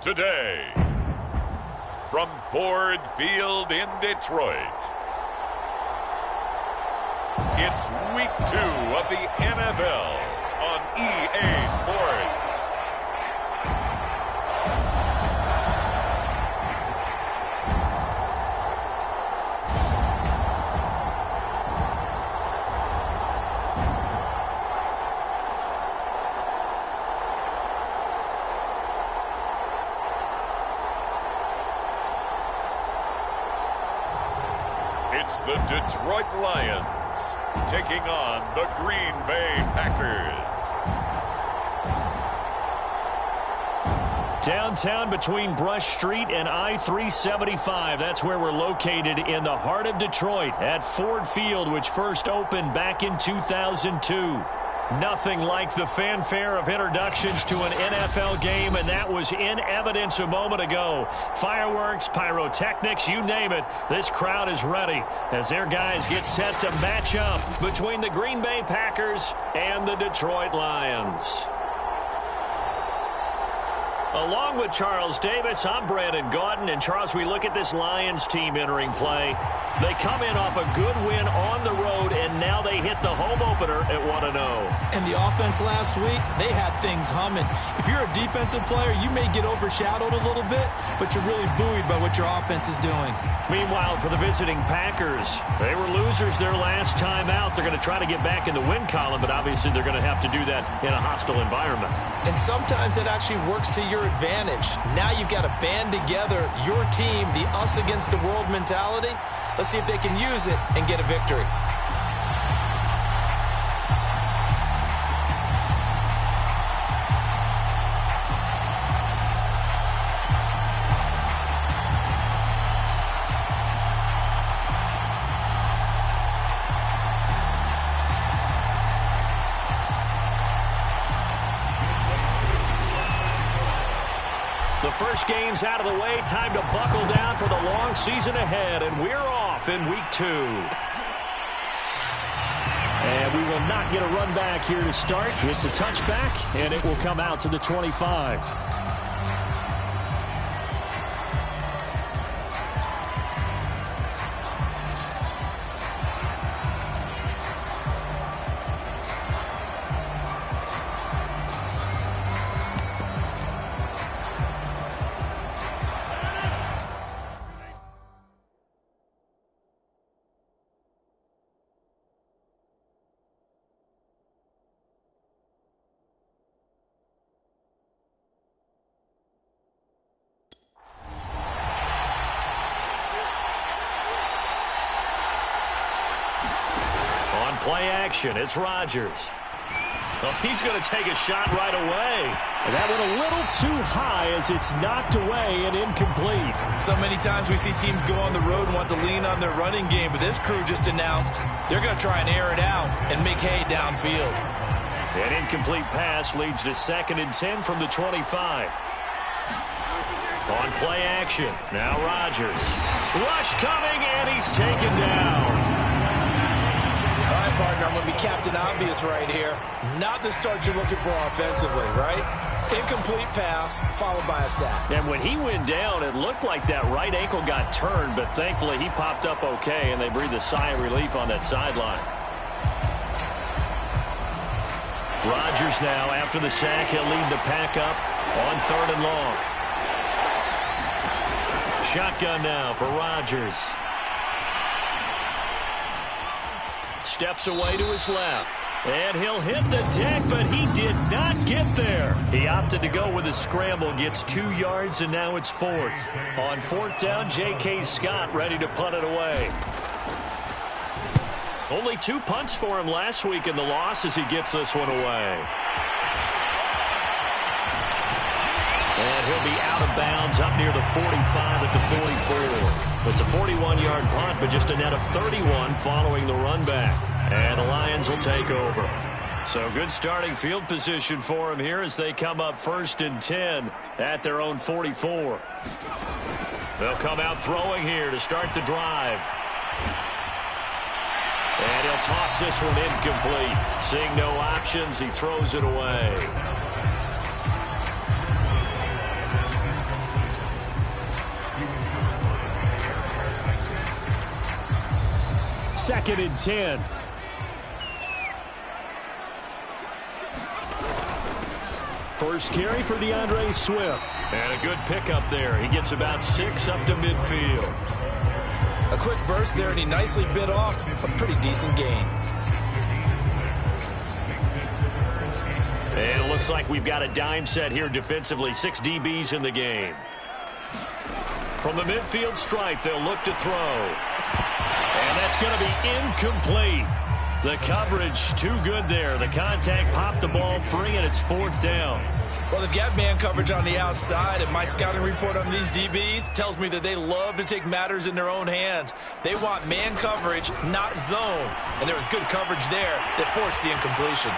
today, from Ford Field in Detroit, it's Week 2 of the NFL on EA Sports. It's the Detroit Lions taking on the Green Bay Packers. Downtown between Brush Street and I-375. That's where we're located in the heart of Detroit at Ford Field, which first opened back in 2002. Nothing like the fanfare of introductions to an NFL game, and that was in evidence a moment ago. Fireworks, pyrotechnics, you name it. This crowd is ready as their guys get set to match up between the Green Bay Packers and the Detroit Lions. Along with Charles Davis, I'm Brandon Gaudin. And Charles, we look at this Lions team entering play. They come in off a good win on the road, and now they hit the home opener at 1-0. And the offense last week, they had things humming. If you're a defensive player, you may get overshadowed a little bit, but you're really buoyed by what your offense is doing. Meanwhile, for the visiting Packers, they were losers their last time out. They're going to try to get back in the win column, but obviously they're going to have to do that in a hostile environment. And sometimes that actually works to your advantage. Now you've got to band together your team, the us against the world mentality. Let's see if they can use it and get a victory. The first game's out of the way. Time to buckle down for the long season ahead, and we're off in Week 2. And we will not get a run back here to start. It's a touchback, and it will come out to the 25. Play action. It's Rodgers. Well, he's going to take a shot right away. And that went a little too high as it's knocked away and incomplete. So many times we see teams go on the road and want to lean on their running game, but this crew just announced they're going to try and air it out and make hay downfield. An incomplete pass leads to 2nd and 10 from the 25. On play action. Now Rodgers. Rush coming, and he's taken down. All right, partner, I'm going to be Captain Obvious right here. Not the start you're looking for offensively, right? Incomplete pass followed by a sack. And when he went down, it looked like that right ankle got turned, but thankfully he popped up okay, and they breathed a sigh of relief on that sideline. Rodgers now, after the sack, he'll lead the pack up on 3rd and long. Shotgun now for Rodgers. Steps away to his left. And he'll hit the deck, but he did not get there. He opted to go with a scramble, gets 2 yards, and now it's 4th. On 4th down, J.K. Scott ready to punt it away. Only 2 punts for him last week in the loss as he gets this one away. And he'll be out of bounds up near the 45 at the 44. It's a 41-yard punt, but just a net of 31 following the run back. And the Lions will take over. So good starting field position for them here as they come up 1st and 10 at their own 44. They'll come out throwing here to start the drive. And he'll toss this one incomplete. Seeing no options, he throws it away. 2nd and 10. First carry for DeAndre Swift. And a good pickup there. He gets about 6 up to midfield. A quick burst there, and he nicely bit off a pretty decent gain. And it looks like we've got a dime set here defensively. 6 DBs in the game. From the midfield stripe, they'll look to throw. And that's going to be incomplete. The coverage too good there. The contact popped the ball free, and it's 4th down. Well, they've got man coverage on the outside, and my scouting report on these DBs tells me that they love to take matters in their own hands. They want man coverage, not zone. And there was good coverage there that forced the incompletion.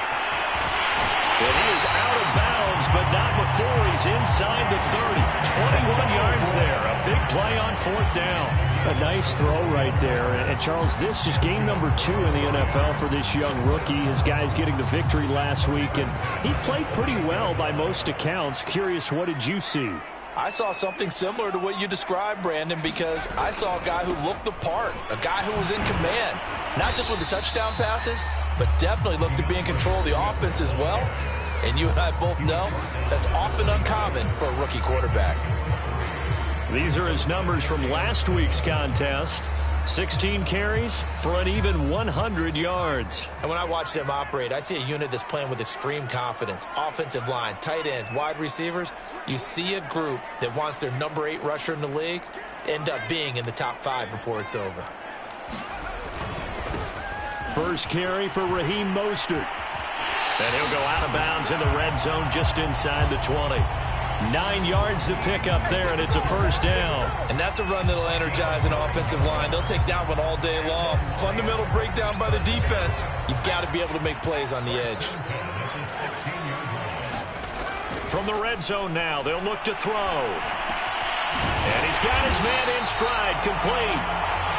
And he is out of bounds, but not before he's inside the 30. 21 yards there. A big play on 4th down. A nice throw right there. And Charles, this is game number 2 in the NFL for this young rookie. His guys getting the victory last week, and he played pretty well by most accounts. Curious, what did you see? I saw something similar to what you described, Brandon, because I saw a guy who looked the part, a guy who was in command, not just with the touchdown passes, but definitely looked to be in control of the offense as well. And you and I both know that's often uncommon for a rookie quarterback. These are his numbers from last week's contest. 16 carries for an even 100 yards. And when I watch them operate, I see a unit that's playing with extreme confidence. Offensive line, tight ends, wide receivers. You see a group that wants their number 8 rusher in the league end up being in the top 5 before it's over. First carry for Raheem Mostert. And he'll go out of bounds in the red zone just inside the 20. 9 yards to pick up there, and it's a 1st down. And that's a run that'll energize an offensive line. They'll take that one all day long. Fundamental breakdown by the defense. You've got to be able to make plays on the edge. From the red zone now, they'll look to throw. And he's got his man in stride, complete.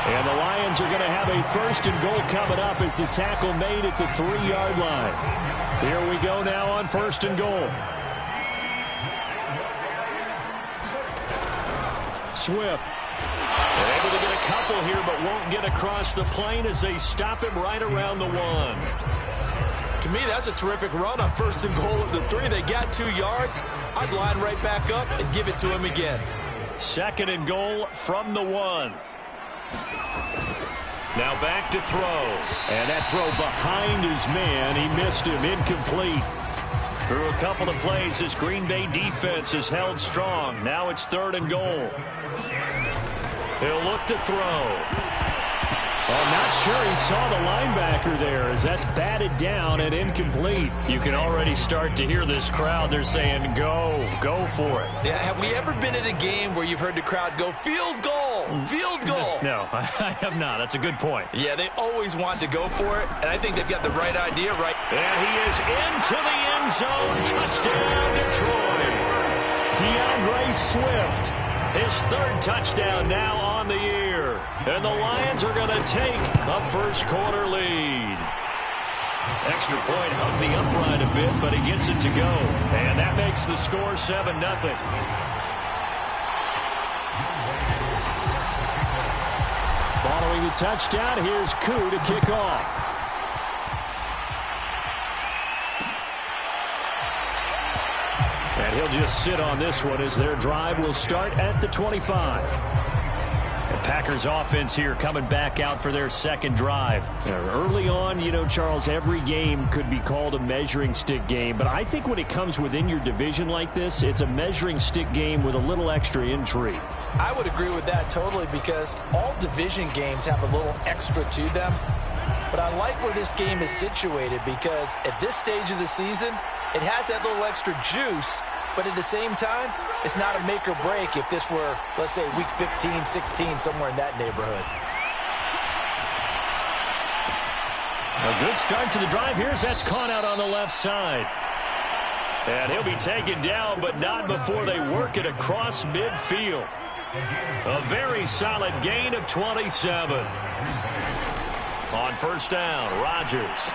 And the Lions are going to have a 1st and goal coming up as the tackle made at the 3-yard line. Here we go now on 1st and goal. Swift. They're able to get a couple here, but won't get across the plane as they stop him right around the 1. To me, that's a terrific run on 1st and goal of the 3. They got 2 yards. I'd line right back up and give it to him again. 2nd and goal from the 1. Now back to throw. And that throw behind his man. He missed him. Incomplete. Through a couple of plays, this Green Bay defense is held strong. Now it's 3rd and goal. He'll look to throw. I'm not sure he saw the linebacker there as that's batted down and incomplete. You can already start to hear this crowd. They're saying, go for it. Yeah, have we ever been at a game where you've heard the crowd go, field goal, field goal? No, I have not. That's a good point. Yeah, they always want to go for it, and I think they've got the right idea right. And he is into the end zone. Touchdown, Detroit. DeAndre Swift. His 3rd touchdown now on the year. And the Lions are going to take a 1st quarter lead. Extra point hugged the upright a bit, but he gets it to go. And that makes the score 7-0. Following the touchdown, here's Koo to kick off. And he'll just sit on this one as their drive will start at the 25. The Packers offense here coming back out for their 2nd drive. Early on, you know, Charles, every game could be called a measuring stick game. But I think when it comes within your division like this, it's a measuring stick game with a little extra intrigue. I would agree with that totally because all division games have a little extra to them. But I like where this game is situated because at this stage of the season, it has that little extra juice, but at the same time, it's not a make or break if this were, let's say, week 15, 16, somewhere in that neighborhood. A good start to the drive. Here's that's caught out on the left side. And he'll be taken down, but not before they work it across midfield. A very solid gain of 27. On 1st down, Rodgers.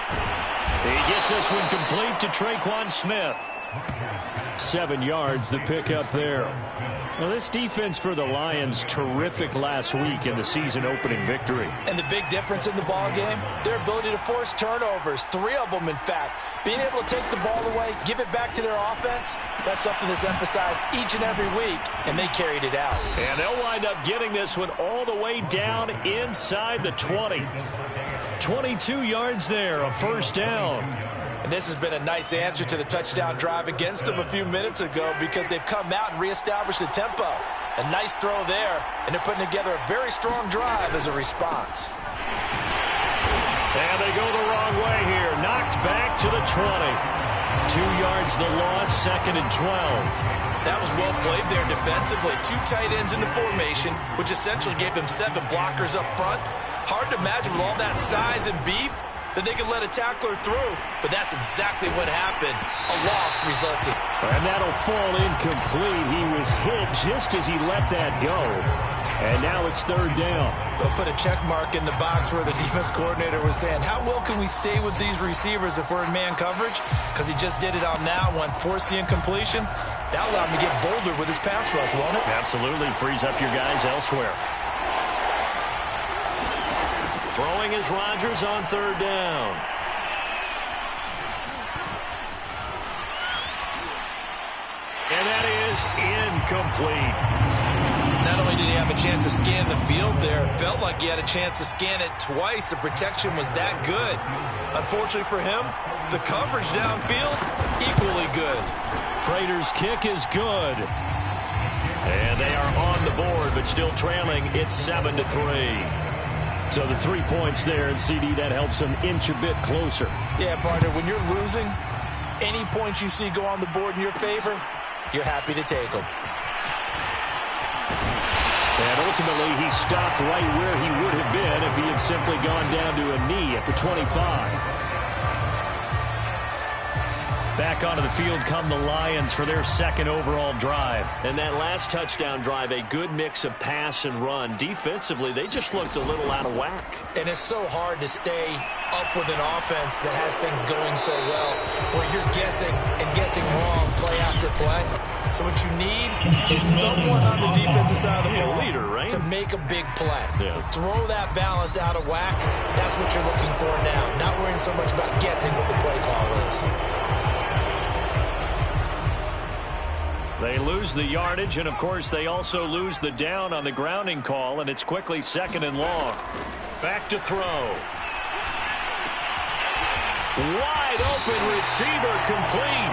He gets this one complete to Traquan Smith. 7 yards, the pickup there. Now, this defense for the Lions, terrific last week in the season-opening victory. And the big difference in the ball game, their ability to force turnovers, 3 of them, in fact. Being able to take the ball away, give it back to their offense, that's something that's emphasized each and every week, and they carried it out. And they'll wind up getting this one all the way down inside the 20. 22 yards there, a first down. And this has been a nice answer to the touchdown drive against them a few minutes ago because they've come out and reestablished the tempo. A nice throw there, and they're putting together a very strong drive as a response. And they go the wrong way here. Knocked back to the 20. 2 yards the loss, 2nd and 12. That was well played there defensively. 2 tight ends in the formation, which essentially gave them 7 blockers up front. Hard to imagine with all that size and beef that they could let a tackler through, but that's exactly what happened. A loss resulted. And that'll fall incomplete. He was hit just as he let that go. And now it's 3rd down. They'll put a check mark in the box where the defense coordinator was saying, how well can we stay with these receivers if we're in man coverage? Because he just did it on that one, force the incompletion. That'll allow him to get bolder with his pass rush, won't it? Absolutely. Frees up your guys elsewhere. Throwing is Rodgers on 3rd down. And that is incomplete. Not only did he have a chance to scan the field there, it felt like he had a chance to scan it twice. The protection was that good. Unfortunately for him, the coverage downfield, equally good. Prater's kick is good. And they are on the board, but still trailing. It's 7-3. So the 3 points there, and CD, that helps them inch a bit closer. Yeah, partner, when you're losing, any points you see go on the board in your favor, you're happy to take them. And ultimately, he stopped right where he would have been if he had simply gone down to a knee at the 25. Back onto the field come the Lions for their 2nd overall drive. And that last touchdown drive, a good mix of pass and run. Defensively, they just looked a little out of whack. And it's so hard to stay up with an offense that has things going so well, where you're guessing and guessing wrong play after play. So what you need is someone on the defensive side of the ball to make a big play. Yeah. Throw that balance out of whack. That's what you're looking for now. Not worrying so much about guessing what the play call is. They lose the yardage, and, of course, they also lose the down on the grounding call, and it's quickly 2nd and long. Back to throw. Wide open receiver complete.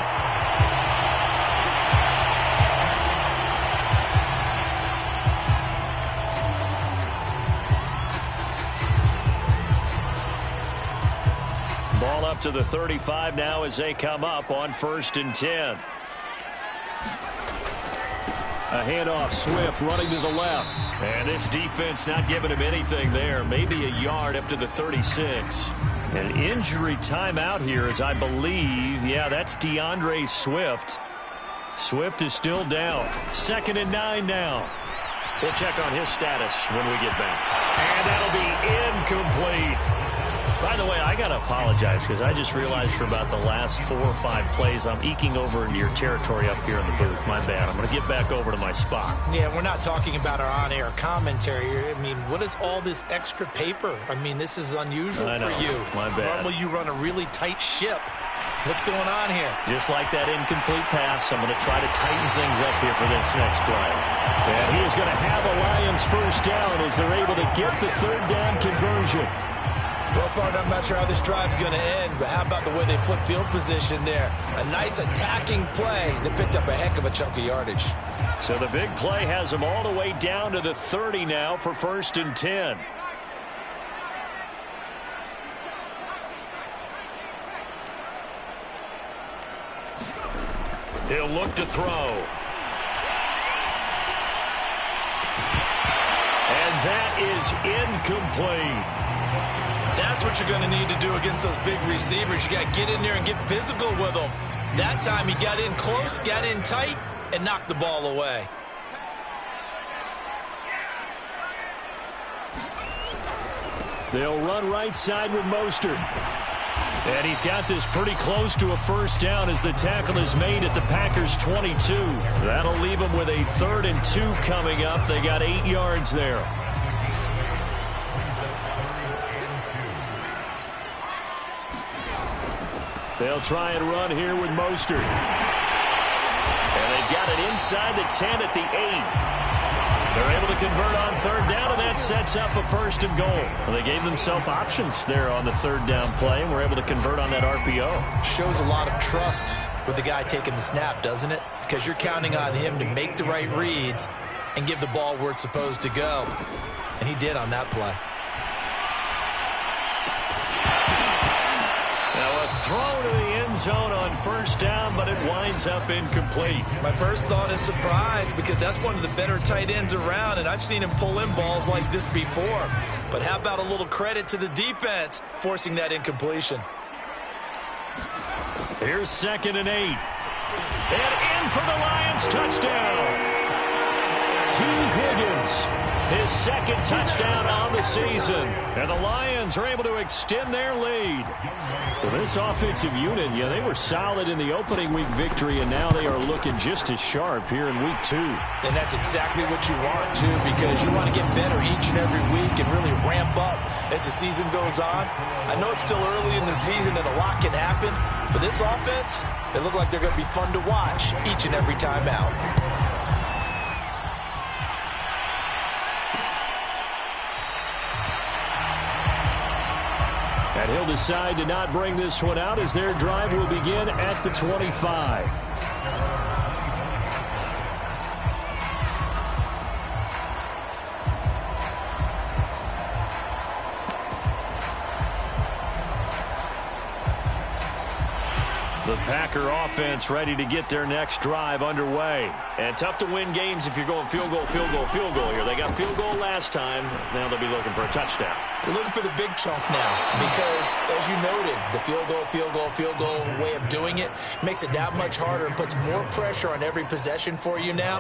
Ball up to the 35 now as they come up on 1st and 10. A handoff, Swift running to the left. And this defense not giving him anything there. Maybe a yard up to the 36. An injury timeout here as I believe, yeah, that's DeAndre Swift. Swift is still down. 2nd and 9 now. We'll check on his status when we get back. And that'll be incomplete. By the way, I got to apologize because I just realized for about the last 4 or 5 plays, I'm eking over into your territory up here in the booth. My bad. I'm going to get back over to my spot. Yeah, we're not talking about our on-air commentary. I mean, what is all this extra paper? I mean, this is unusual for you. My bad. Normally you run a really tight ship. What's going on here? Just like that incomplete pass, I'm going to try to tighten things up here for this next play. And he is going to have a Lions first down as they're able to get the 3rd down conversion. Well, partner, I'm not sure how this drive's going to end, but how about the way they flip field position there? A nice attacking play that picked up a heck of a chunk of yardage. So the big play has them all the way down to the 30 now for 1st and 10. He'll look to throw. And that is incomplete. That's what you're going to need to do against those big receivers. You got to get in there and get physical with them. That time he got in close, got in tight, and knocked the ball away. They'll run right side with Mostert. And he's got this pretty close to a first down as the tackle is made at the Packers' 22. That'll leave them with a 3rd and 2 coming up. They got 8 yards there. They'll try and run here with Mostert. And they've got it inside the 10 at the 8. They're able to convert on 3rd down, and that sets up a 1st and goal. Well, they gave themselves options there on the 3rd down play, and were able to convert on that RPO. Shows a lot of trust with the guy taking the snap, doesn't it? Because you're counting on him to make the right reads and give the ball where it's supposed to go. And he did on that play. Now a throw to the end zone on 1st down, but it winds up incomplete. My first thought is surprise, because that's one of the better tight ends around, and I've seen him pull in balls like this before. But how about a little credit to the defense forcing that incompletion? Here's 2nd and 8. And in for the Lions, touchdown. T. Higgins, his 2nd touchdown on the season. And the Lions are able to extend their lead. Well, this offensive unit, yeah, they were solid in the opening week victory, and now they are looking just as sharp here in week 2. And that's exactly what you want, too, because you want to get better each and every week and really ramp up as the season goes on. I know it's still early in the season and a lot can happen, but this offense, they look like they're going to be fun to watch each and every time out. And he'll decide to not bring this one out as their drive will begin at the 25. The Packer offense ready to get their next drive underway. And tough to win games if you're going field goal, field goal, field goal here. They got field goal last time. Now they'll be looking for a touchdown. They're looking for the big chunk now because, as you noted, the field goal way of doing it makes it that much harder and puts more pressure on every possession for you now.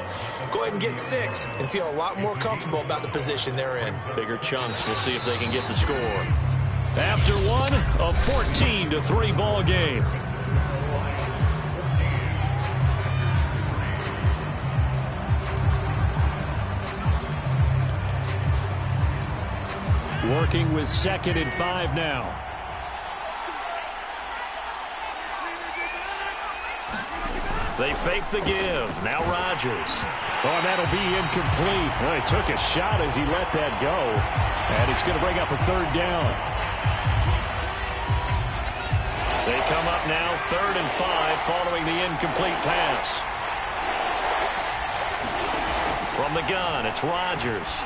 Go ahead and get 6 and feel a lot more comfortable about the position they're in. Bigger chunks. We'll see if they can get the score. After one, a 14-3 ball game. Working with 2nd and 5 now. They fake the give. Now Rodgers. Oh, and that'll be incomplete. Well, he took a shot as he let that go. And it's going to bring up a 3rd down. They come up now 3rd and 5 following the incomplete pass. From the gun, it's Rodgers.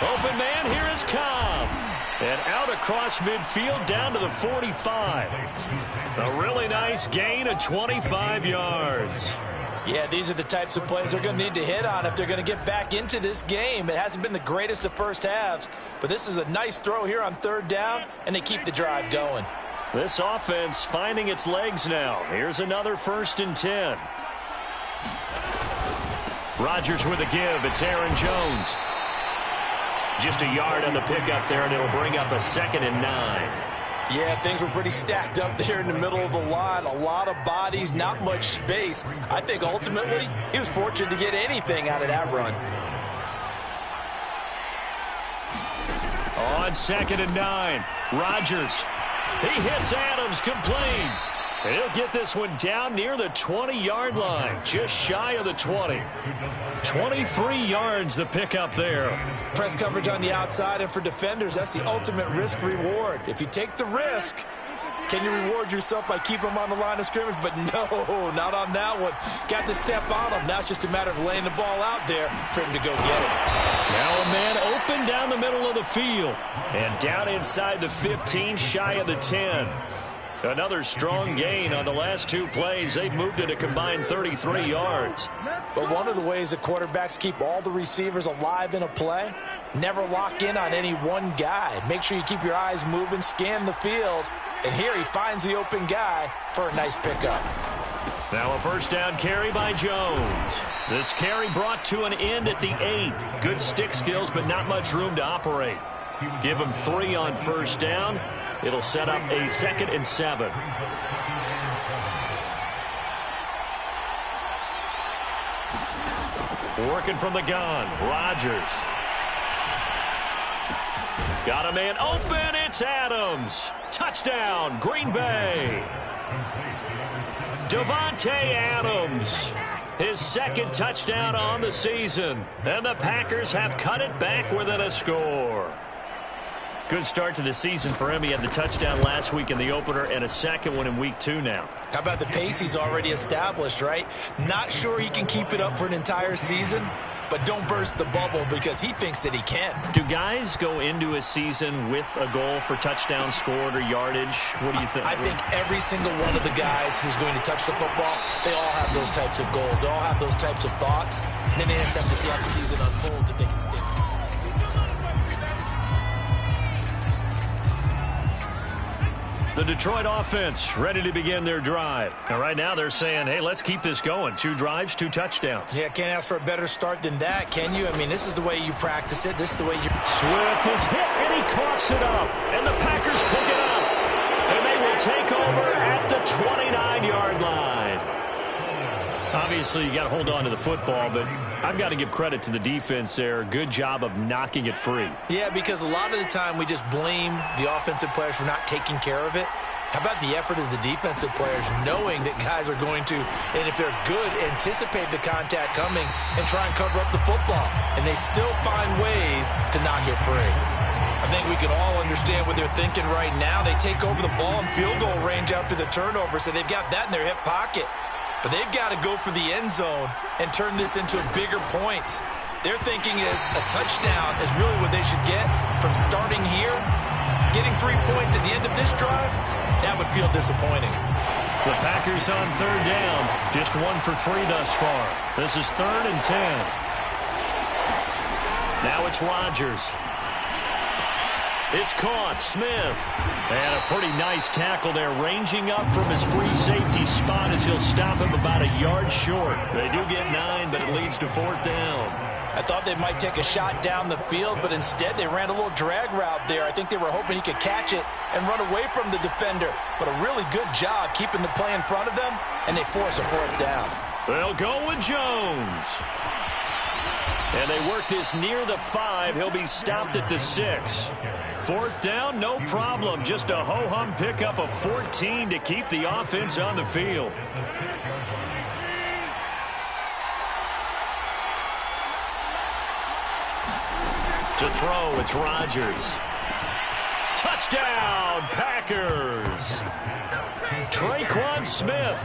Open man, here is Cobb. And out across midfield down to the 45. A really nice gain of 25 yards. Yeah, these are the types of plays they're going to need to hit on if they're going to get back into this game. It hasn't been the greatest of first halves, but this is a nice throw here on 3rd down, and they keep the drive going. This offense finding its legs now. Here's another 1st and 10. Rodgers with a give. It's Aaron Jones. Just a yard on the pickup there, and it'll bring up a 2nd and 9. Yeah, things were pretty stacked up there in the middle of the line. A lot of bodies, not much space. I think ultimately he was fortunate to get anything out of that run. On 2nd and 9, Rodgers. He hits Adams, complete. And he'll get this one down near the 20-yard line, just shy of the 20. 23 yards the pickup there. Press coverage on the outside, and for defenders, that's the ultimate risk-reward. If you take the risk, can you reward yourself by keeping them on the line of scrimmage? But no, not on that one. Got to step on them. Now it's just a matter of laying the ball out there for him to go get it. Now a man open down the middle of the field. And down inside the 15, shy of the 10. Another strong gain on the last 2 plays. They've moved it a combined 33 yards. But one of the ways that quarterbacks keep all the receivers alive in a play, never lock in on any one guy. Make sure you keep your eyes moving, scan the field. And here he finds the open guy for a nice pickup. Now a 1st down carry by Jones. This carry brought to an end at the 8. Good stick skills, but not much room to operate. Give him 3 on 1st down. It'll set up a 2nd and 7. Working from the gun, Rodgers. Got a man open, it's Adams. Touchdown, Green Bay. Davante Adams, his 2nd touchdown on the season. And the Packers have cut it back within a score. Good start to the season for him. He had the touchdown last week in the opener and a 2nd one in week 2 now. How about the pace he's already established, right? Not sure he can keep it up for an entire season, but don't burst the bubble because he thinks that he can. Do guys go into a season with a goal for touchdown scored or yardage? What do you think? I think every single one of the guys who's going to touch the football, they all have those types of goals. They all have those types of thoughts. And then they just have to see how the season unfolds if they can stick. The Detroit offense ready to begin their drive. And right now they're saying, hey, let's keep this going. 2 drives, 2 touchdowns. Yeah, can't ask for a better start than that, can you? I mean, this is the way you practice it. This is the way you... Swift is hit, and he coughs it up. And the Packers pick it up. And they will take over at the 29-yard line. Obviously, you got to hold on to the football, but I've got to give credit to the defense there. Good job of knocking it free. Yeah, because a lot of the time we just blame the offensive players for not taking care of it. How about the effort of the defensive players knowing that guys are going to, and if they're good, anticipate the contact coming and try and cover up the football. And they still find ways to knock it free. I think we can all understand what they're thinking right now. They take over the ball in field goal range after the turnover, so they've got that in their hip pocket. But they've got to go for the end zone and turn this into bigger points. Their thinking is a touchdown is really what they should get from starting here. Getting 3 points at the end of this drive, that would feel disappointing. The Packers on 3rd down. Just 1 for 3 thus far. This is 3rd and 10. Now it's Rodgers. It's caught. Smith. And a pretty nice tackle there, ranging up from his free safety spot as he'll stop him about a yard short. They do get 9, but it leads to 4th down. I thought they might take a shot down the field, but instead they ran a little drag route there. I think they were hoping he could catch it and run away from the defender. But a really good job keeping the play in front of them, and they force a 4th down. They'll go with Jones. And they work this near the 5. He'll be stopped at the 6. 4th down, no problem. Just a ho-hum pickup of 14 to keep the offense on the field. To throw, it's Rodgers. Touchdown, Packers. Traquan Smith,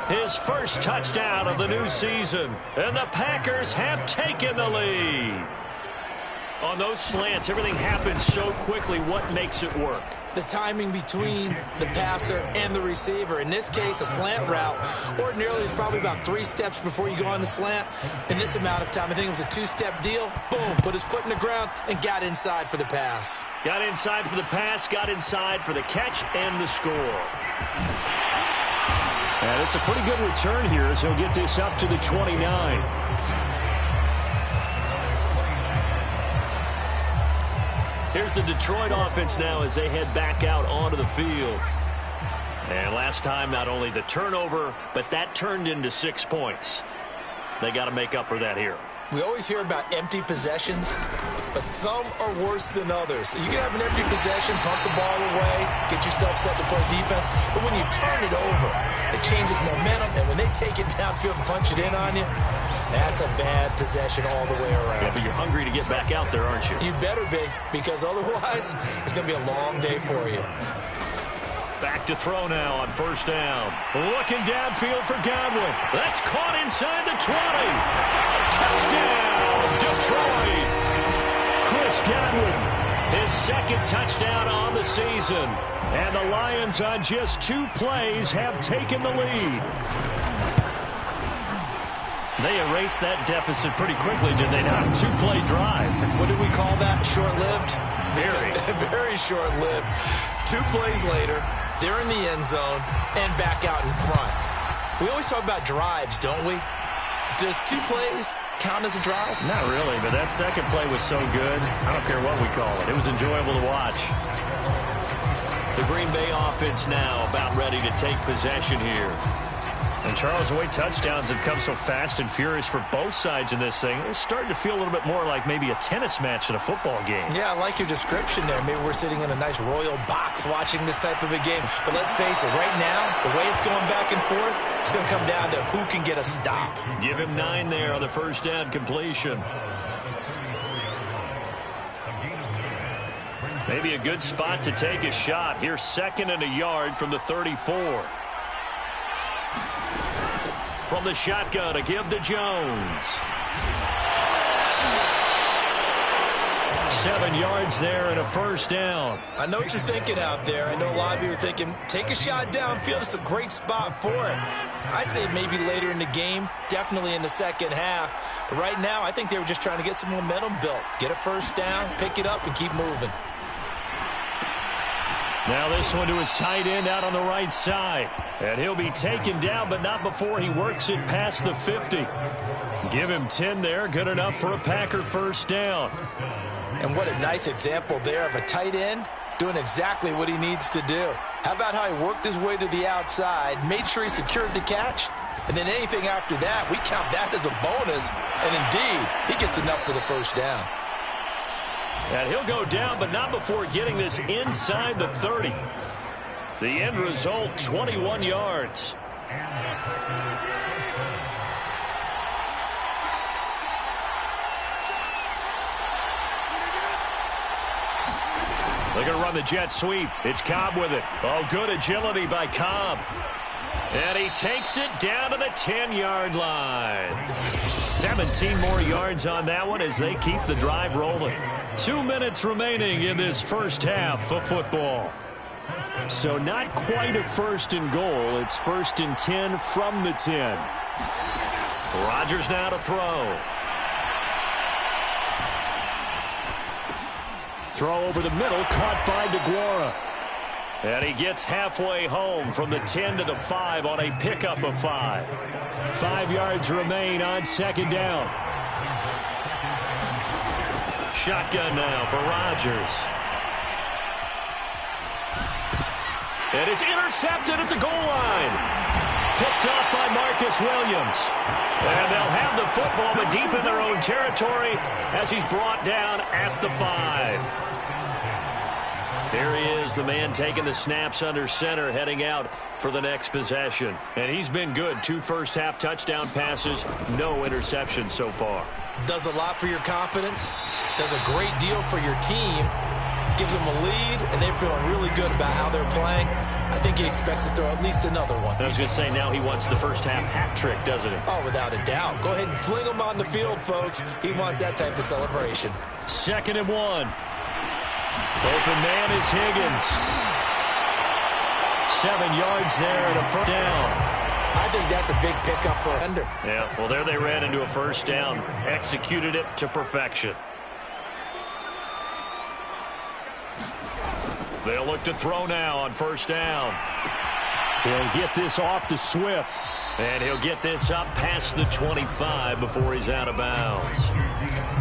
his first touchdown of the new season. And the Packers have taken the lead. On those slants, everything happens so quickly. What makes it work? The timing between the passer and the receiver. In this case, a slant route ordinarily is probably about 3 steps before you go on the slant. In this amount of time, I think it was a 2-step deal. Boom, put his foot in the ground and got inside for the pass. Got inside for the pass, got inside for the catch and the score. And it's a pretty good return here as he'll get this up to the 29. Here's the Detroit offense now as they head back out onto the field. And last time, not only the turnover, but that turned into 6 points. They got to make up for that here. We always hear about empty possessions, but some are worse than others. You can have an empty possession, pump the ball away, get yourself set to play defense, but when you turn it over, it changes momentum, and when they take it downfield and punch it in on you, that's a bad possession all the way around. Yeah, but you're hungry to get back out there, aren't you? You better be, because otherwise, it's going to be a long day for you. Back to throw now on 1st down. Looking downfield for Godwin. That's caught inside the 20. Touchdown, Detroit. Chris Godwin, his 2nd touchdown on the season. And the Lions on just 2 plays have taken the lead. They erased that deficit pretty quickly, did they not? 2-play drive. What did we call that? Short-lived? Very. Very short-lived. 2 plays later, they're in the end zone and back out in front. We always talk about drives, don't we? Does 2 plays count as a drive? Not really, but that 2nd play was so good. I don't care what we call it. It was enjoyable to watch. The Green Bay offense now about ready to take possession here. And Charles, the way touchdowns have come so fast and furious for both sides in this thing, it's starting to feel a little bit more like maybe a tennis match in a football game. Yeah, I like your description there. Maybe we're sitting in a nice royal box watching this type of a game. But let's face it, right now, the way it's going back and forth, it's going to come down to who can get a stop. Give him 9 there on the first down completion. Maybe a good spot to take a shot. Here's 2nd and a yard from the 34. From the shotgun, a give to Jones. 7 yards there and a first down. I know what you're thinking out there. I know a lot of you are thinking, take a shot downfield. It's a great spot for it. I'd say maybe later in the game, definitely in the second half. But right now, I think they were just trying to get some momentum built. Get a first down, pick it up, and keep moving. Now this one to his tight end out on the right side. And he'll be taken down, but not before he works it past the 50. Give him 10 there. Good enough for a Packer first down. And what a nice example there of a tight end doing exactly what he needs to do. How about how he worked his way to the outside, made sure he secured the catch, and then anything after that, we count that as a bonus. And indeed, he gets enough for the first down. And he'll go down, but not before getting this inside the 30. The end result, 21 yards. They're going to run the jet sweep. It's Cobb with it. Oh, good agility by Cobb. And he takes it down to the 10-yard line. 17 more yards on that one as they keep the drive rolling. 2 minutes remaining in this first half of football. So not quite a 1st and goal. It's 1st and 10 from the 10. Rodgers now to throw. Throw over the middle, caught by DeGuara. And he gets halfway home from the 10 to the 5 on a pickup of 5. 5 yards remain on 2nd down. Shotgun now for Rodgers. And it's intercepted at the goal line. Picked off by Marcus Williams. And they'll have the football, but deep in their own territory as he's brought down at the 5. Here he is, the man taking the snaps under center, heading out for the next possession. And he's been good. 2 first-half touchdown passes, no interceptions so far. Does a lot for your confidence. Does a great deal for your team. Gives them a lead, and they're feeling really good about how they're playing. I think he expects to throw at least another one. I was going to say, now he wants the first-half hat trick, doesn't he? Oh, without a doubt. Go ahead and fling him on the field, folks. He wants that type of celebration. 2nd and 1. Open man is Higgins. 7 yards there and a first down. I think that's a big pickup for a defender. Yeah, well, there they ran into a first down. Executed it to perfection. They'll look to throw now on first down. He'll get this off to Swift. And he'll get this up past the 25 before he's out of bounds.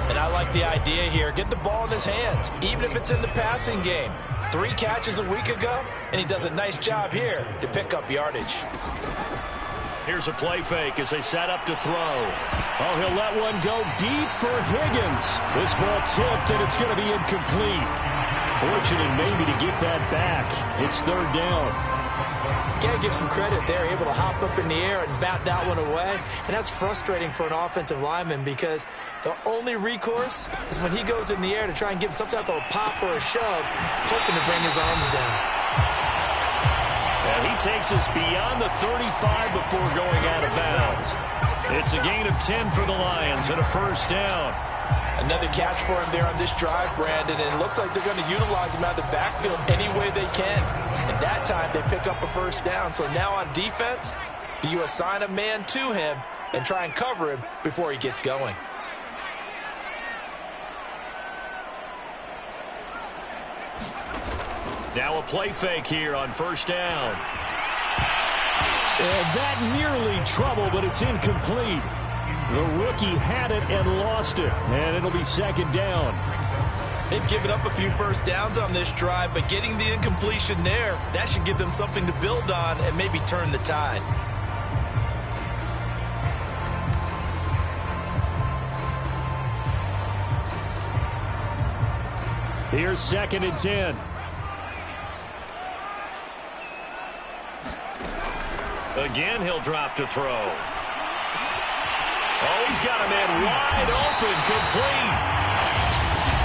And I like the idea here. Get the ball in his hands, even if it's in the passing game. 3 catches a week ago, and he does a nice job here to pick up yardage. Here's a play fake as they set up to throw. Oh, he'll let one go deep for Higgins. This ball tipped, and it's going to be incomplete. Fortunate maybe to get that back. It's 3rd down. You got to give some credit there, able to hop up in the air and bat that one away. And that's frustrating for an offensive lineman because the only recourse is when he goes in the air to try and give some type of a pop or a shove, hoping to bring his arms down. And he takes us beyond the 35 before going out of bounds. It's a gain of 10 for the Lions and a first down. Another catch for him there on this drive, Brandon, and it looks like they're going to utilize him out of the backfield any way they can. And that time they pick up a first down. So now on defense, do you assign a man to him and try and cover him before he gets going? Now a play fake here on first down. And that nearly trouble, but it's incomplete. The rookie had it and lost it, and it'll be 2nd down. They've given up a few first downs on this drive, but getting the incompletion there, that should give them something to build on and maybe turn the tide. Here's 2nd and 10. Again, he'll drop to throw. Oh, he's got a man wide open, complete.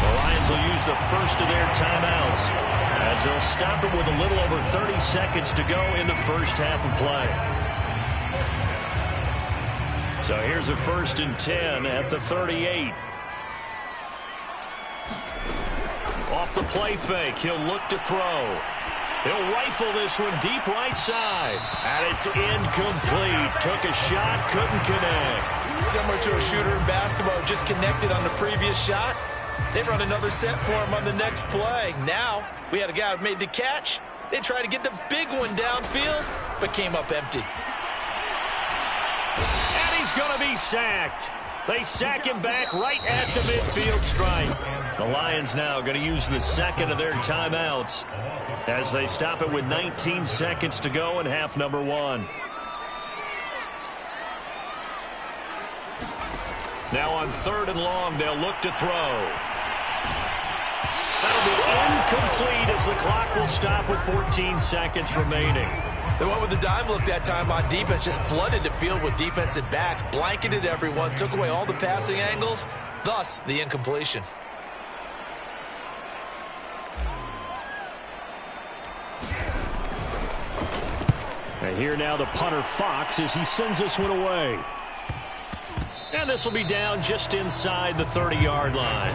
The Lions will use the first of their timeouts as they'll stop it with a little over 30 seconds to go in the first half of play. So here's a 1st and 10 at the 38. Off the play fake, he'll look to throw. He'll rifle this one deep right side. And it's incomplete. Took a shot, couldn't connect. Similar to a shooter in basketball, just connected on the previous shot. They run another set for him on the next play. Now, we had a guy who made the catch. They tried to get the big one downfield, but came up empty. And he's going to be sacked. They sack him back right at the midfield stripe. The Lions now going to use the second of their timeouts as they stop it with 19 seconds to go in half number 1. Now on 3rd and long, they'll look to throw. That'll be incomplete as the clock will stop with 14 seconds remaining. They went with the dime look that time on defense, just flooded the field with defensive backs, blanketed everyone, took away all the passing angles, thus the incompletion. And here now the punter Fox as he sends this one away. And this will be down just inside the 30-yard line.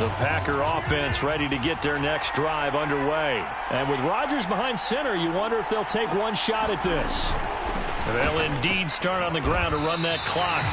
The Packer offense ready to get their next drive underway. And with Rodgers behind center, you wonder if they'll take one shot at this. They'll indeed start on the ground to run that clock.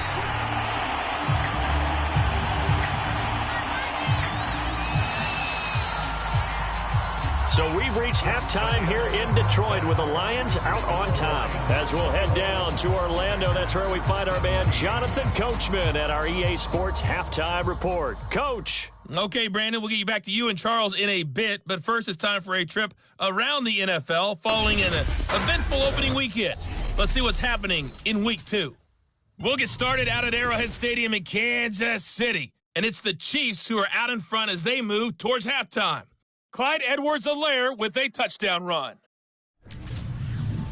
So we've reached halftime here in Detroit with the Lions out on top. As we'll head down to Orlando, that's where we find our man Jonathan Coachman at our EA Sports Halftime Report. Coach. Okay, Brandon, we'll get you back to you and Charles in a bit, but first it's time for a trip around the NFL following an eventful opening weekend. Let's see what's happening in Week 2. We'll get started out at Arrowhead Stadium in Kansas City, and it's the Chiefs who are out in front as they move towards halftime. Clyde Edwards-Helaire with a touchdown run.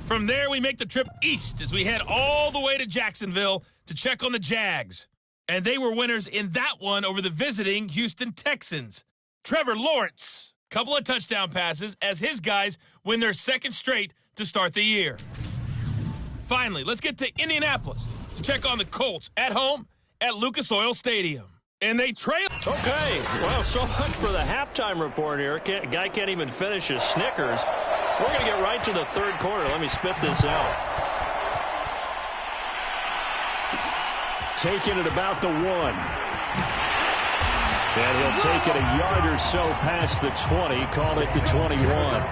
From there, we make the trip east as we head all the way to Jacksonville to check on the Jags. And they were winners in that one over the visiting Houston Texans. Trevor Lawrence, couple of touchdown passes as his guys win their second straight to start the year. Finally, let's get to Indianapolis to check on the Colts at home at Lucas Oil Stadium. And they trail. Okay, well, so much for the halftime report here. Guy can't even finish his Snickers. We're going to get right to the third quarter. Let me spit this out. Taking it about the 1. And he'll take it a yard or so past the 20. Call it the 21.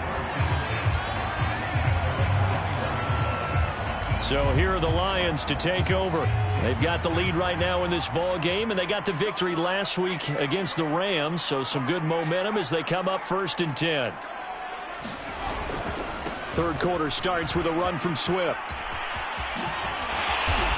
So here are the Lions to take over. They've got the lead right now in this ball game, and they got the victory last week against the Rams, so some good momentum as they come up 1st and 10. Third quarter starts with a run from Swift.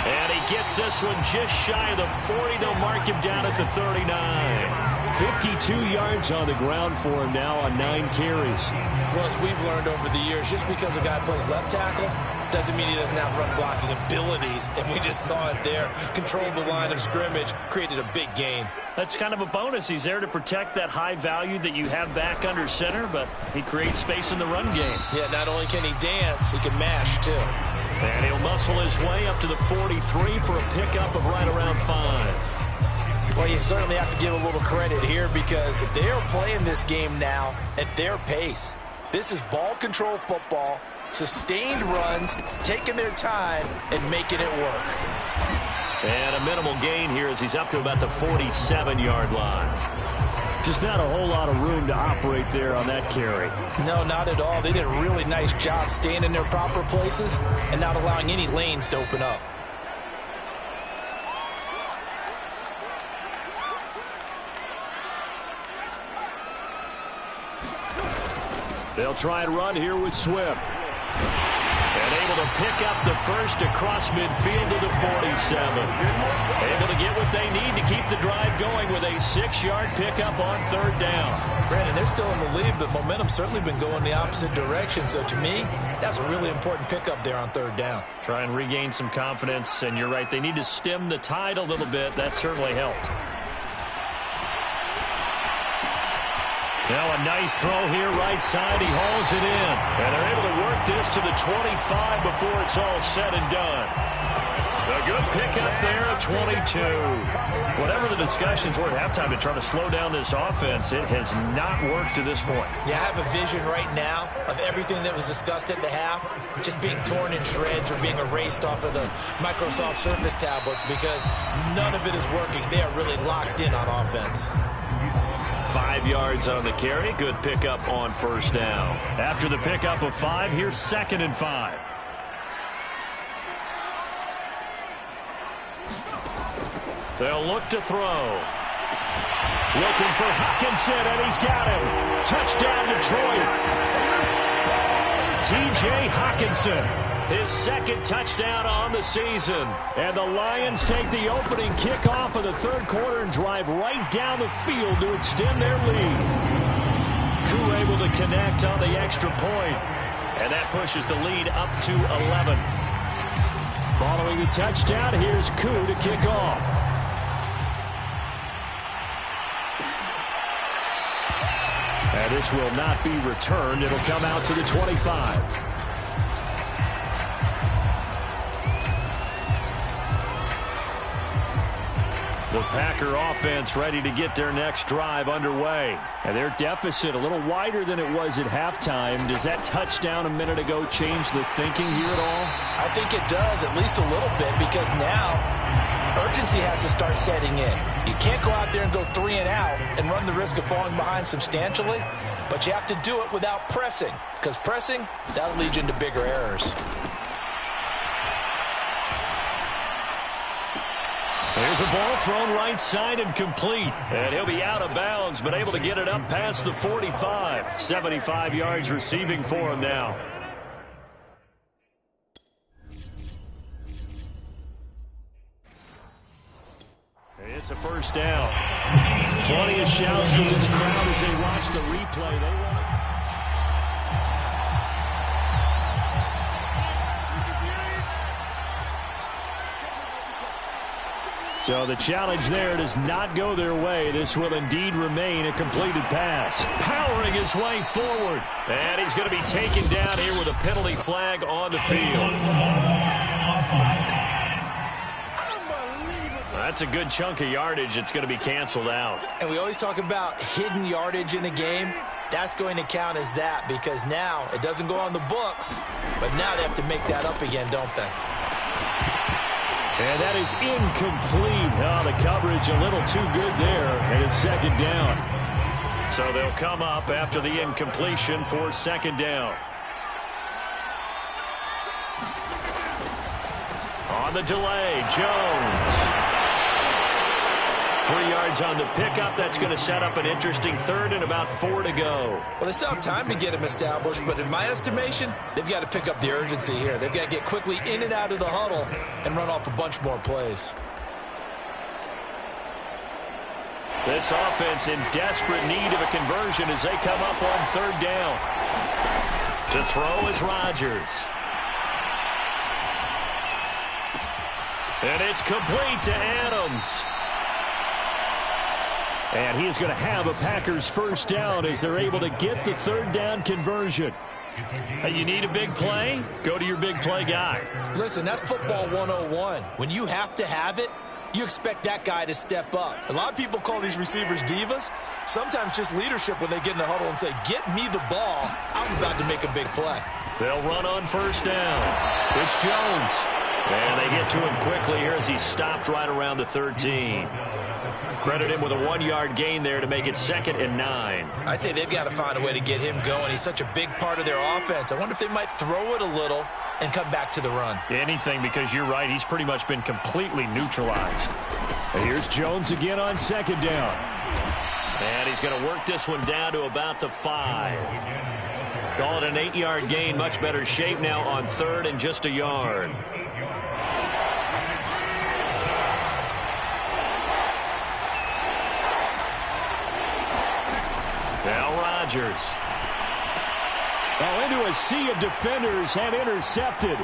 And he gets this one just shy of the 40. They'll mark him down at the 39. 52 yards on the ground for him now on 9 carries. Well, as we've learned over the years, just because a guy plays left tackle doesn't mean he doesn't have run-blocking abilities, and we just saw it there. Controlled the line of scrimmage, created a big gain. That's kind of a bonus. He's there to protect that high value that you have back under center, but he creates space in the run game. Yeah, not only can he dance, he can mash, too. And he'll muscle his way up to the 43 for a pickup of right around 5. Well, you certainly have to give a little credit here because they are playing this game now at their pace. This is ball control football, sustained runs, taking their time, and making it work. And a minimal gain here as he's up to about the 47-yard line. Just not a whole lot of room to operate there on that carry. No, not at all. They did a really nice job staying in their proper places and not allowing any lanes to open up. They'll try and run here with Swift. And able to pick up the first across midfield to the 47. Able to get what they need to keep the drive going with a 6-yard pickup on third down. Brandon, they're still in the lead, but momentum's certainly been going the opposite direction. So to me, that's a really important pickup there on third down. Try and regain some confidence, and you're right, they need to stem the tide a little bit. That certainly helped. Now a nice throw here right side. He hauls it in. And they're able to work this to the 25 before it's all said and done. A good pickup there at 22. Whatever the discussions were at halftime to try to slow down this offense, it has not worked to this point. Yeah, I have a vision right now of everything that was discussed at the half just being torn in shreds or being erased off of the Microsoft Surface tablets because none of it is working. They are really locked in on offense. 5 yards on the carry. Good pickup on first down. After the pickup of 5, here's 2nd and 5. They'll look to throw. Looking for Hockenson, and he's got him. Touchdown, Detroit. T.J. Hockenson. His 2nd touchdown on the season. And the Lions take the opening kickoff of the 3rd quarter and drive right down the field to extend their lead. Koo able to connect on the extra point. And that pushes the lead up to 11. Following the touchdown, here's Koo to kick off. And this will not be returned. It'll come out to the 25. The Packer offense ready to get their next drive underway. And their deficit a little wider than it was at halftime. Does that touchdown a minute ago change the thinking here at all? I think it does, at least a little bit, because now urgency has to start setting in. You can't go out there and go 3 and out and run the risk of falling behind substantially, but you have to do it without pressing, because pressing, that'll lead you into bigger errors. There's a ball thrown right side and complete. And he'll be out of bounds, but able to get it up past the 45. 75 yards receiving for him now. It's a first down. Plenty of shouts from this crowd as they watch the replay. They want to... So the challenge there does not go their way. This will indeed remain a completed pass. Powering his way forward. And he's going to be taken down here with a penalty flag on the field. That's a good chunk of yardage. It's going to be canceled out. And we always talk about hidden yardage in a game. That's going to count as that because now it doesn't go on the books, but now they have to make that up again, don't they? And that is incomplete. Oh, the coverage a little too good there, and it's 2nd down. So they'll come up after the incompletion for 2nd down. On the delay, Jones. 3 yards on the pickup. That's going to set up an interesting 3rd and about 4 to go. Well, they still have time to get him established, but in my estimation, they've got to pick up the urgency here. They've got to get quickly in and out of the huddle and run off a bunch more plays. This offense in desperate need of a conversion as they come up on 3rd down. To throw is Rodgers. And it's complete to Adams. And he is going to have a Packers first down as they're able to get the 3rd down conversion. You need a big play? Go to your big play guy. Listen, that's football 101. When you have to have it, you expect that guy to step up. A lot of people call these receivers divas. Sometimes just leadership when they get in the huddle and say, get me the ball. I'm about to make a big play. They'll run on first down. It's Jones. And they get to him quickly here as he stopped right around the 13. Credit him with a 1-yard gain there to make it 2nd and 9. I'd say they've got to find a way to get him going. He's such a big part of their offense. I wonder if they might throw it a little and come back to the run. Anything, because you're right. He's pretty much been completely neutralized. And here's Jones again on 2nd down. And he's going to work this one down to about the 5. Call it an 8-yard gain. Much better shape now on 3rd and just a yard. Now Rodgers. Into a sea of defenders and intercepted.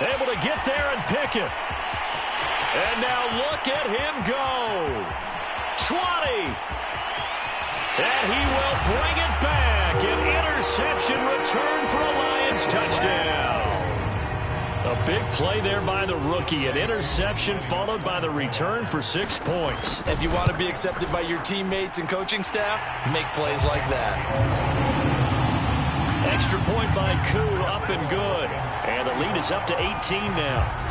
Able to get there and pick it. And now look at him go. 20. And he will bring it back. An interception return for a Lions touchdown. A big play there by the rookie. An interception followed by the return for 6 points. If you want to be accepted by your teammates and coaching staff, make plays like that. Extra point by Koo, up and good. And the lead is up to 18 now.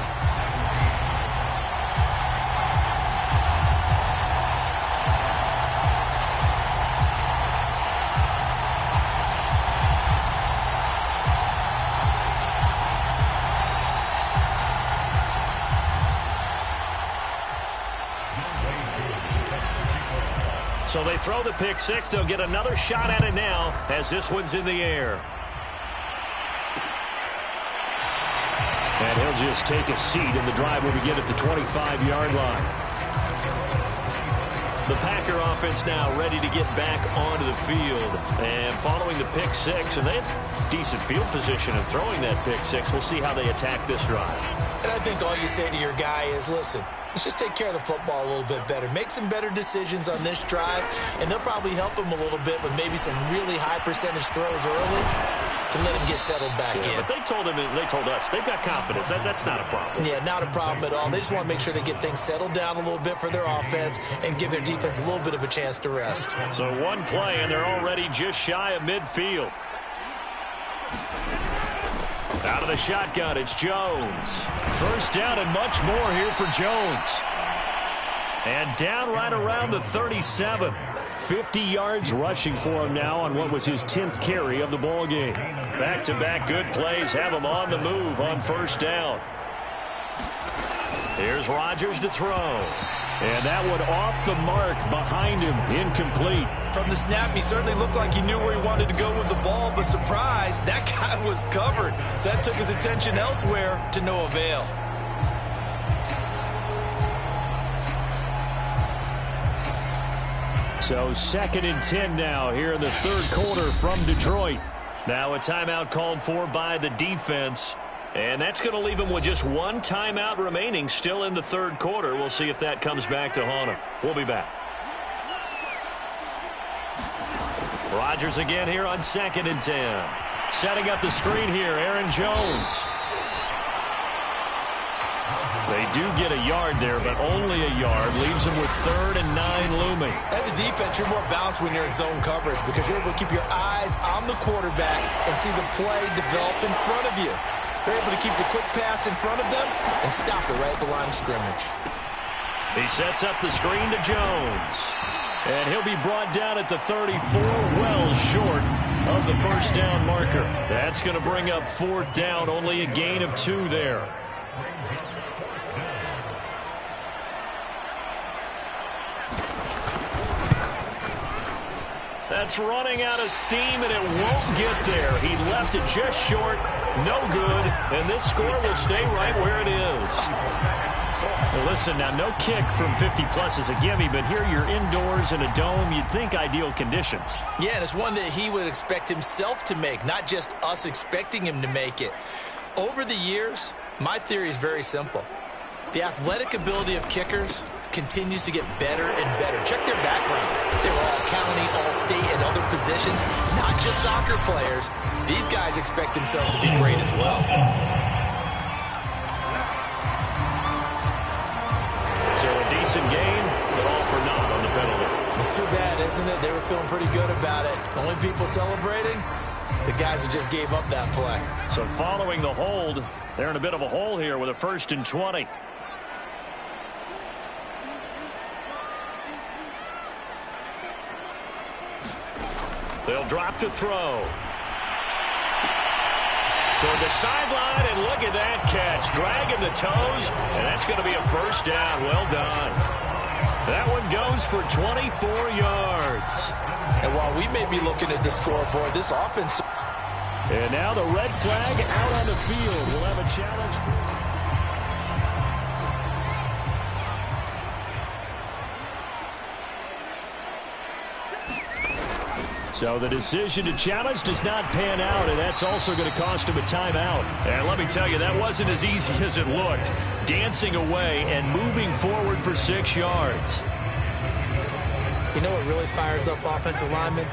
So they throw the pick six. They'll get another shot at it now as this one's in the air. And he'll just take a seat, and the drive will begin at the 25-yard line. The Packer offense now ready to get back onto the field. And following the pick six, and they have decent field position in throwing that pick six. We'll see how they attack this drive. And I think all you say to your guy is, listen, let's just take care of the football a little bit better. Make some better decisions on this drive, and they'll probably help him a little bit with maybe some really high percentage throws early to let him get settled back in. But they told us they've got confidence. That's not a problem. Yeah, not a problem at all. They just want to make sure they get things settled down a little bit for their offense and give their defense a little bit of a chance to rest. So one play, and they're already just shy of midfield. Out of the shotgun, it's Jones. First down and much more here for Jones. And down right around the 37. 50 yards rushing for him now on what was his 10th carry of the ball game. Back-to-back good plays have him on the move on first down. Here's Rodgers to throw. And that one off the mark behind him, incomplete. From the snap, he certainly looked like he knew where he wanted to go with the ball, but surprise, that guy was covered. So that took his attention elsewhere to no avail. So 2nd and 10 now here in the third quarter from Detroit. Now a timeout called for by the defense. And that's going to leave him with just one timeout remaining still in the third quarter. We'll see if that comes back to haunt him. We'll be back. Rodgers again here on 2nd and 10. Setting up the screen here, Aaron Jones. They do get a yard there, but only a yard. Leaves them with 3rd and 9 looming. As a defense, you're more balanced when you're in zone coverage because you're able to keep your eyes on the quarterback and see the play develop in front of you. They're able to keep the quick pass in front of them and stop it right at the line of scrimmage. He sets up the screen to Jones. And he'll be brought down at the 34, well short of the first down marker. That's going to bring up 4th down, only a gain of 2 there. That's running out of steam, and it won't get there. He left it just short, no good, and this score will stay right where it is. Well, listen, now no kick from 50-plus is a gimme, but here you're indoors in a dome. You'd think ideal conditions. Yeah, and it's one that he would expect himself to make, not just us expecting him to make it. Over the years, my theory is very simple. The athletic ability of kickers continues to get better and better. Check their backgrounds. They were all county, all state, and other positions, not just soccer players. These guys expect themselves to be great as well. So a decent gain, but all for naught on the penalty. It's too bad, isn't it? They were feeling pretty good about it. Only people celebrating, the guys who just gave up that play. So following the hold, they're in a bit of a hole here with a 1st and 20. They'll drop to throw. Toward the sideline, and look at that catch. Dragging the toes, and that's going to be a 1st down. Well done. That one goes for 24 yards. And while we may be looking at the scoreboard, this offense And now the red flag out on the field. We'll have a challenge. So the decision to challenge does not pan out, and that's also going to cost him a timeout. And let me tell you, that wasn't as easy as it looked. Dancing away and moving forward for 6 yards. You know what really fires up offensive linemen?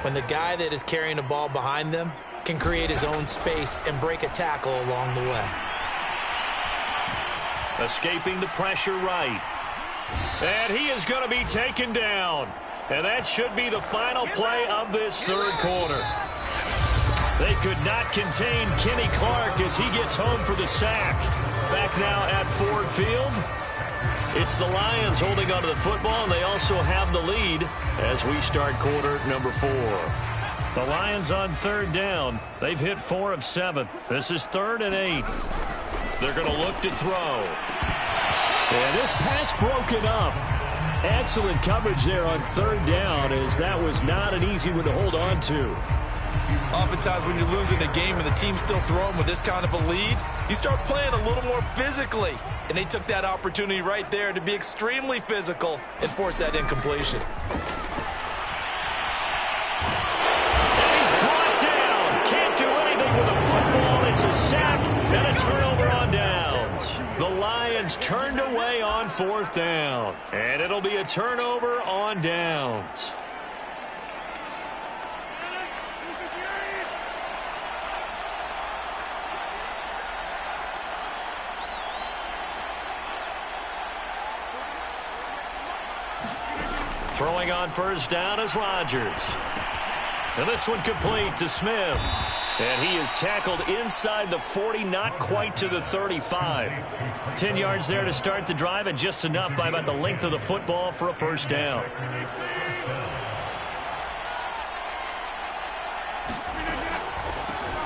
When the guy that is carrying the ball behind them can create his own space and break a tackle along the way. Escaping the pressure right. And he is going to be taken down. And that should be the final play of this third quarter. They could not contain Kenny Clark as he gets home for the sack. Back now at Ford Field. It's the Lions holding onto the football, and they also have the lead as we start quarter number 4. The Lions on third down. They've hit 4 of 7. This is 3rd and 8. They're going to look to throw. And this pass broken up. Excellent coverage there on third down, as that was not an easy one to hold on to. Oftentimes when you're losing a game and the team's still throwing with this kind of a lead, you start playing a little more physically. And they took that opportunity right there to be extremely physical and force that incompletion. And he's brought down. Can't do anything with a football. It's a sack and a turnover on downs. The Lions turned away on 4th down. And it'll be a turnover on downs. Throwing on first down is Rodgers. And this one complete to Smith. And he is tackled inside the 40, not quite to the 35. 10 yards there to start the drive, and just enough by about the length of the football for a first down.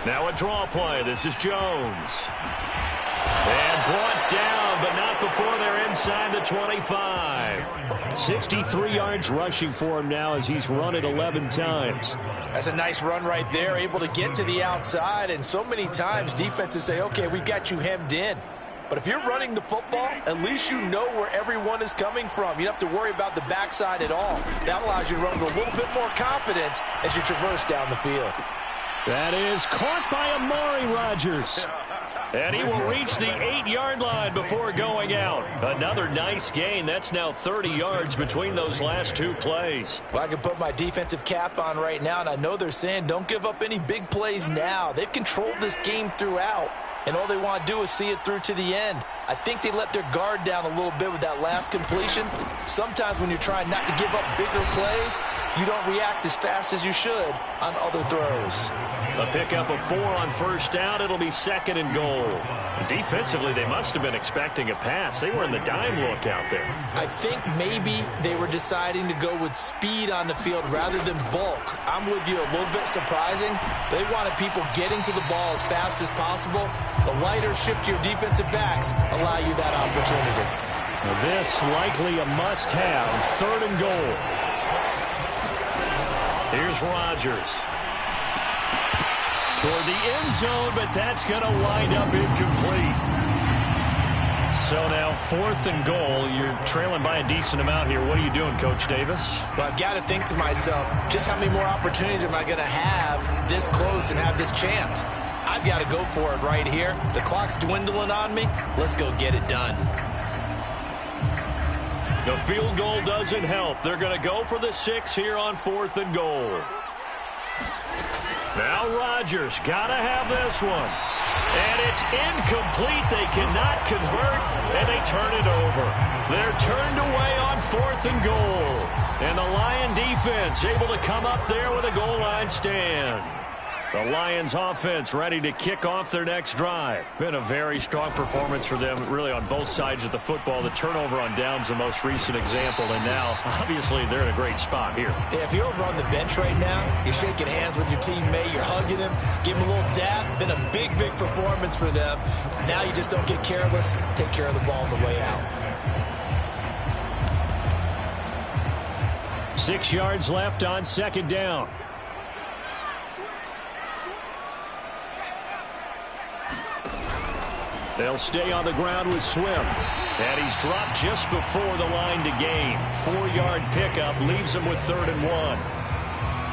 Now a draw play. This is Jones. And brought down, but not before they're inside the 25. 63 yards rushing for him now as he's run it 11 times. That's a nice run right there, able to get to the outside. And so many times defenses say, okay, we've got you hemmed in. But if you're running the football, at least you know where everyone is coming from. You don't have to worry about the backside at all. That allows you to run with a little bit more confidence as you traverse down the field. That is caught by Amari Rodgers. And he will reach the 8-yard line before going out. Another nice gain. That's now 30 yards between those last 2 plays. Well, I can put my defensive cap on right now, and I know they're saying don't give up any big plays now. They've controlled this game throughout, and all they want to do is see it through to the end. I think they let their guard down a little bit with that last completion. Sometimes when you're trying not to give up bigger plays, you don't react as fast as you should on other throws. A pickup of 4 on first down. It'll be 2nd and goal. Defensively, they must have been expecting a pass. They were in the dime look out there. I think maybe they were deciding to go with speed on the field rather than bulk. I'm with you, a little bit surprising. They wanted people getting to the ball as fast as possible. The lighter, shiftier defensive backs allow you that opportunity. This likely a must-have. 3rd and goal. Here's Rodgers. Toward the end zone, but that's going to wind up incomplete. So now 4th and goal. You're trailing by a decent amount here. What are you doing, Coach Davis? Well, I've got to think to myself, just how many more opportunities am I going to have this close and have this chance? I've got to go for it right here. The clock's dwindling on me. Let's go get it done. The field goal doesn't help. They're going to go for the 6 here on 4th and goal. Now Rodgers got to have this one. And it's incomplete. They cannot convert, and they turn it over. They're turned away on 4th and goal. And the Lion defense able to come up there with a goal line stand. The Lions offense ready to kick off their next drive. Been a very strong performance for them, really, on both sides of the football. The turnover on downs, the most recent example, and now, obviously, they're in a great spot here. Yeah, if you're over on the bench right now, you're shaking hands with your teammate, you're hugging him, give him a little dap. Been a big, big performance for them. Now you just don't get careless. Take care of the ball on the way out. 6 yards left on 2nd down. They'll stay on the ground with Swift. And he's dropped just before the line to gain. 4-yard pickup leaves him with 3rd and 1.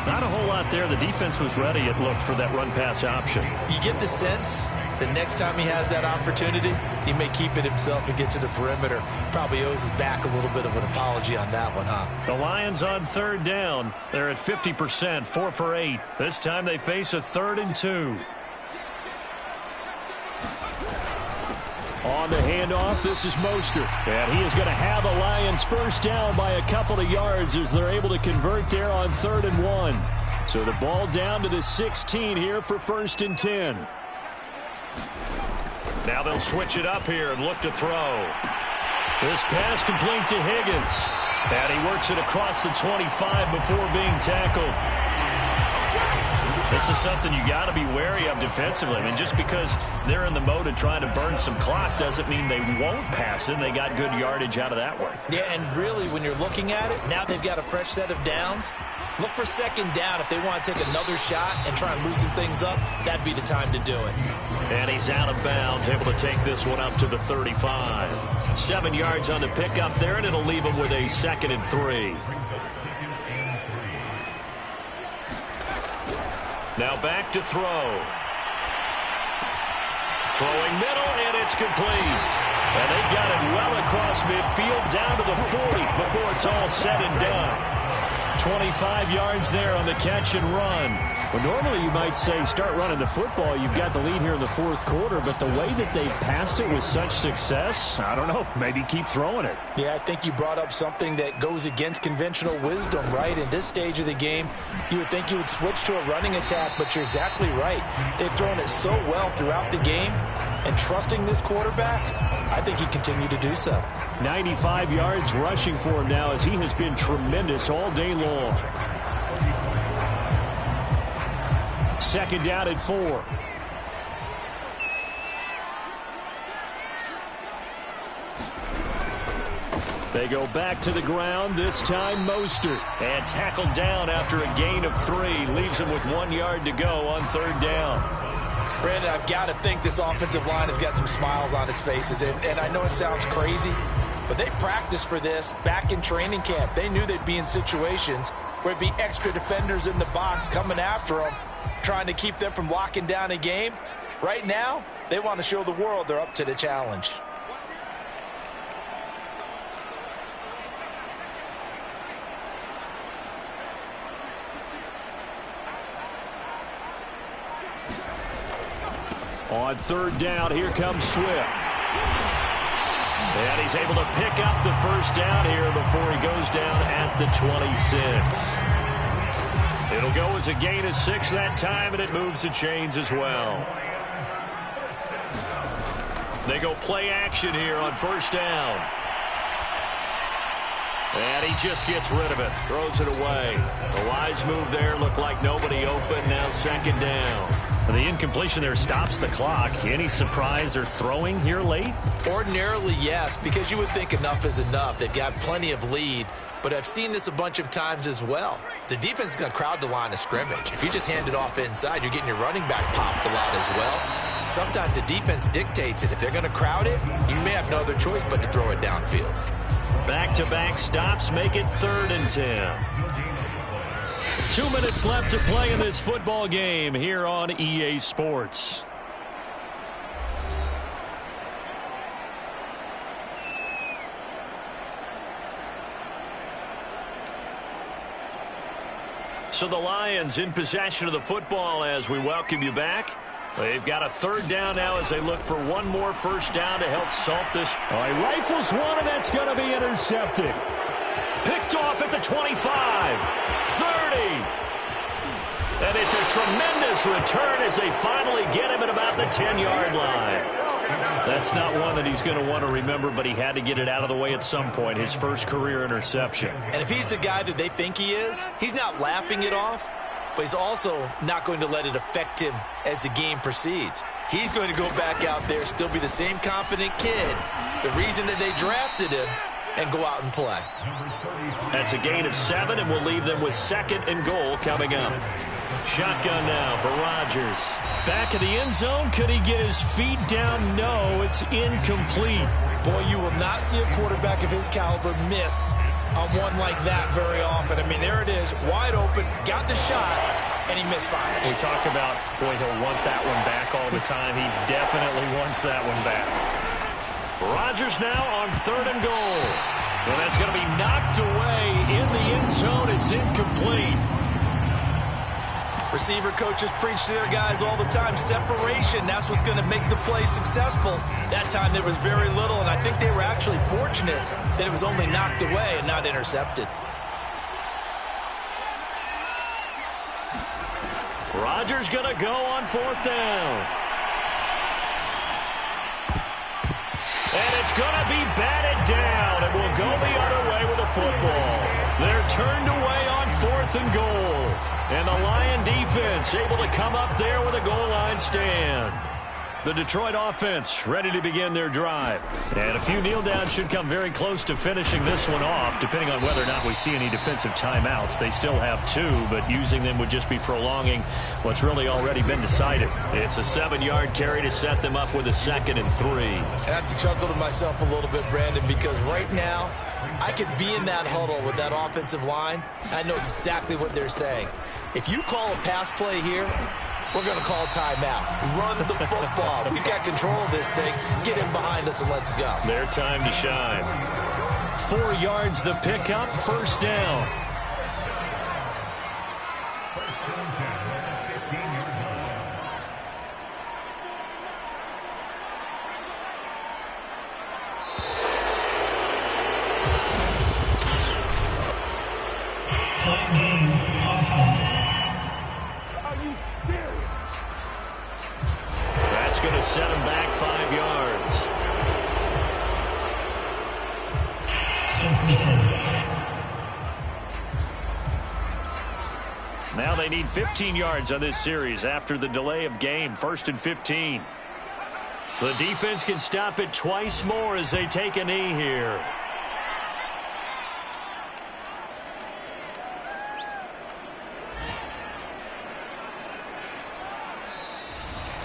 Not a whole lot there. The defense was ready, it looked, for that run-pass option. You get the sense the next time he has that opportunity, he may keep it himself and get to the perimeter. Probably owes his back a little bit of an apology on that one, huh? The Lions on 3rd down. They're at 50%, 4 for 8. This time they face a 3rd and 2. On the handoff, this is Mostert. And he is going to have the Lions first down by a couple of yards as they're able to convert there on 3rd and 1. So the ball down to the 16 here for 1st and 10. Now they'll switch it up here and look to throw. This pass complete to Higgins. And he works it across the 25 before being tackled. This is something you got to be wary of defensively. I mean, just because they're in the mode of trying to burn some clock doesn't mean they won't pass it. They got good yardage out of that one. Yeah, and really, when you're looking at it, now they've got a fresh set of downs. Look for 2nd down. If they want to take another shot and try and loosen things up, that'd be the time to do it. And he's out of bounds, able to take this one up to the 35. 7 yards on the pickup there, and it'll leave him with a 2nd and 3. Now back to throw. Throwing middle, and it's complete. And they've got it well across midfield, down to the 40 before it's all said and done. 25 yards there on the catch and run. Well, normally you might say start running the football. You've got the lead here in the 4th quarter, but the way that they've passed it with such success, I don't know, maybe keep throwing it. Yeah, I think you brought up something that goes against conventional wisdom, right? In this stage of the game, you would think you would switch to a running attack, but you're exactly right. They've thrown it so well throughout the game, and trusting this quarterback, I think he continued to do so. 95 yards rushing for him now as he has been tremendous all day long. 2nd down at 4. They go back to the ground, this time Mostert. And tackled down after a gain of 3. Leaves him with 1 yard to go on 3rd down. Brandon, I've got to think this offensive line has got some smiles on its faces. And I know it sounds crazy, but they practiced for this back in training camp. They knew they'd be in situations where it'd be extra defenders in the box coming after them, trying to keep them from locking down a game. Right now, they want to show the world they're up to the challenge. On 3rd down, here comes Swift. And he's able to pick up the 1st down here before he goes down at the 26. It'll go as a gain of 6 that time, and it moves the chains as well. They go play action here on 1st down. And he just gets rid of it, throws it away. The wise move there, looked like nobody open, now 2nd down. The incompletion there stops the clock. Any surprise they're throwing here late? Ordinarily, yes, because you would think enough is enough. They've got plenty of lead, but I've seen this a bunch of times as well. The defense is going to crowd the line of scrimmage. If you just hand it off inside, you're getting your running back popped a lot as well. Sometimes the defense dictates it. If they're going to crowd it, you may have no other choice but to throw it downfield. Back-to-back stops make it 3rd and 10. 2 minutes left to play in this football game here on EA Sports. So the Lions in possession of the football as we welcome you back. They've got a 3rd down now as they look for one more 1st down to help salt this. He rifles one, and that's going to be intercepted. Picked off at the 25, 30. And it's a tremendous return as they finally get him at about the 10-yard line. That's not one that he's going to want to remember, but he had to get it out of the way at some point, his first career interception. And if he's the guy that they think he is, he's not laughing it off, but he's also not going to let it affect him as the game proceeds. He's going to go back out there, still be the same confident kid, the reason that they drafted him, and go out and play. That's a gain of 7, and we'll leave them with 2nd and goal coming up. Shotgun now for Rodgers. Back of the end zone. Could he get his feet down? No, it's incomplete. Boy, you will not see a quarterback of his caliber miss on one like that very often. I mean, there it is, wide open, got the shot, and he misfires. We talk about, boy, he'll want that one back all the time. He definitely wants that one back. Rodgers now on 3rd and goal. Well, that's going to be knocked away in the end zone. It's incomplete. Receiver coaches preach to their guys all the time. Separation, that's what's going to make the play successful. That time there was very little, and I think they were actually fortunate that it was only knocked away and not intercepted. Rodgers going to go on 4th down. And it's going to be batted down. It will go the other way with the football. They're turned away on 4th and goal. And the Lion defense able to come up there with a goal line stand. The Detroit offense ready to begin their drive. And a few kneel downs should come very close to finishing this one off, depending on whether or not we see any defensive timeouts. They still have 2, but using them would just be prolonging what's really already been decided. It's a 7-yard carry to set them up with a 2nd and 3. I have to chuckle to myself a little bit, Brandon, because right now I could be in that huddle with that offensive line. I know exactly what they're saying. If you call a pass play here, we're going to call a timeout. Run the football. We've got control of this thing. Get him behind us and let's go. Their time to shine. 4 yards the pickup, 1st down. That's going to set him back 5 yards. Now they need 15 yards on this series after the delay of game. 1st and 15. The defense can stop it twice more as they take a knee here.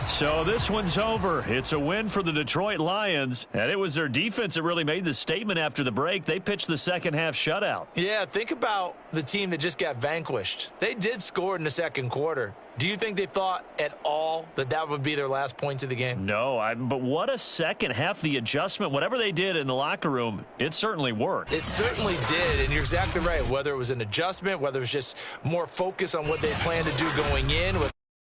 So this one's over. It's a win for the Detroit Lions, and it was their defense that really made the statement after the break. They pitched the second half shutout. Yeah, think about the team that just got vanquished. They did score in the 2nd quarter. Do you think they thought at all that that would be their last points of the game? No, but what a second half. The adjustment, whatever they did in the locker room, it certainly worked. It certainly did, and you're exactly right. Whether it was an adjustment, whether it was just more focus on what they planned to do going in,